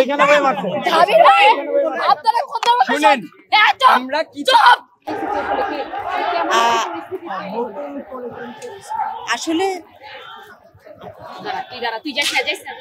ওইখানে ভাই মারছে ঢাবির ভাই আপনারা কথা শুনেন আমরা কিছু আসলে তুই যাস না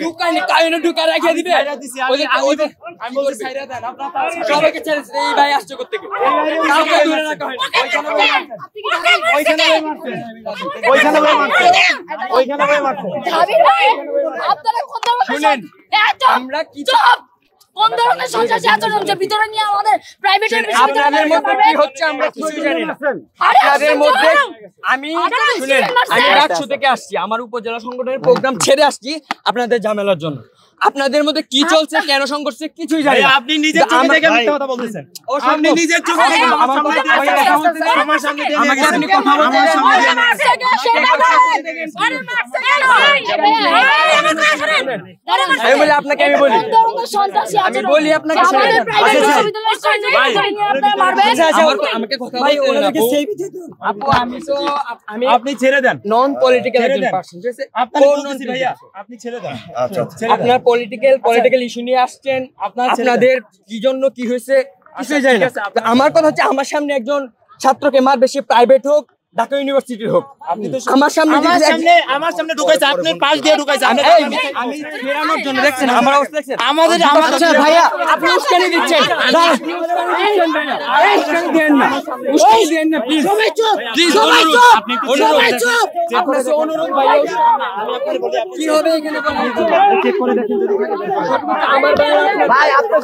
দোকানে কায়নে ঢুকা রাখিয়ে দিবে সবাইকে ছেড়ে এই ভাই আসছে করতে কাউকে দূরে রাখা হয় ওইখানে ভাই মারছে ঢাবির ভাই আপনারা কথা শুনেন আমরা কিছু কোন ধরনের সন্ত্রাসী আচরণ হচ্ছে ভিতরে নিয়ে আমাদের প্রাইভেট আপনাদের মধ্যে কি হচ্ছে আমরা কিছুই জানি না আপনাদের মধ্যে আমি শুনেন আমি রাজশাহী থেকে আসছি আমার উপজেলা সংগঠনের প্রোগ্রাম ছেড়ে আসছি আপনাদের ঝামেলার জন্য আপনাদের মধ্যে কি চলছে কেন সংঘর্ষ কিছুই জানি না আপনি নিজের চোখে দেখে মিথ্যা কথা বলতেছেন আপনি নিজের চোখে দেখে আমার সামনে দিয়ে আমাকে আপনি কথা বলতে আমি বলি আপনাকে আমি বলি আপনাকে আমাকে কথা আপু আমি তো আপনি ছেড়ে দেন নন পলিটিক্যাল একজন পারসন ঠিক আছে ভাইয়া আপনি ছেড়ে দেন আচ্ছা আপনার পলিটিক্যাল ইস্যু নিয়ে আসছেন আপনাদের কি জন্য কি হয়েছে কিছুই জানি না আমার কথা হচ্ছে আমার সামনে একজন ছাত্রকে মারবে সে প্রাইভেট হোক ঢাকা ইউনিভার্সিটির হোক আপনি তো আমার সামনে ঢুকাইছে আপনি পাশ দিয়ে ঢুকাইছে আমি ফেরানোর জন্য দেখছেন আমার অবস্থা দেখছেন আমাদের ভাইয়া আপনি উস্কানি দিচ্ছেন উস্কানি দেন না প্লিজ সবাই চুপ আপনি আপনাকে অনুরোধ ভাইয়া কি হবে এখানে চেক করে দেখেন যদি আমার ভাই আপনি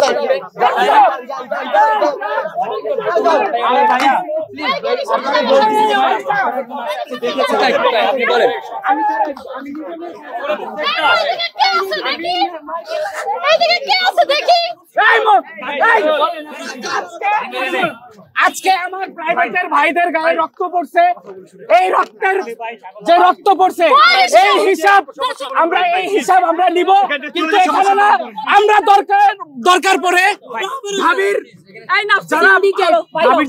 আপনি বলেন আজকে আমার প্রাইভেটের ভাইদের গায়ে রক্ত পড়ছে এই রক্তের যে রক্ত পড়ছে এই হিসাব আমরা নিব কিন্তু এখানে না আমরা দরকার পড়ে ঢাবির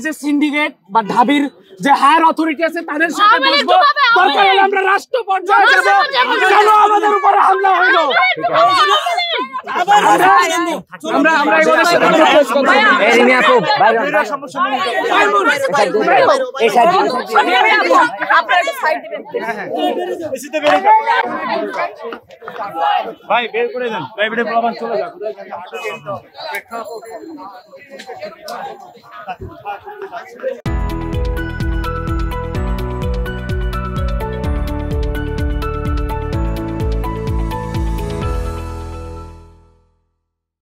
যে সিন্ডিকেট বা ঢাবির যে হায়ার অথরিটি আছে তাদের সাথে বসবো দরকার হলে আমরা রাষ্ট্র পর্যায়ে যাব কেন আমাদের উপরে হামলা হইল আমরা এগুলোর সাথে ভাই বের করে দেন প্রাইভেটে প্রমাণ চলে যাক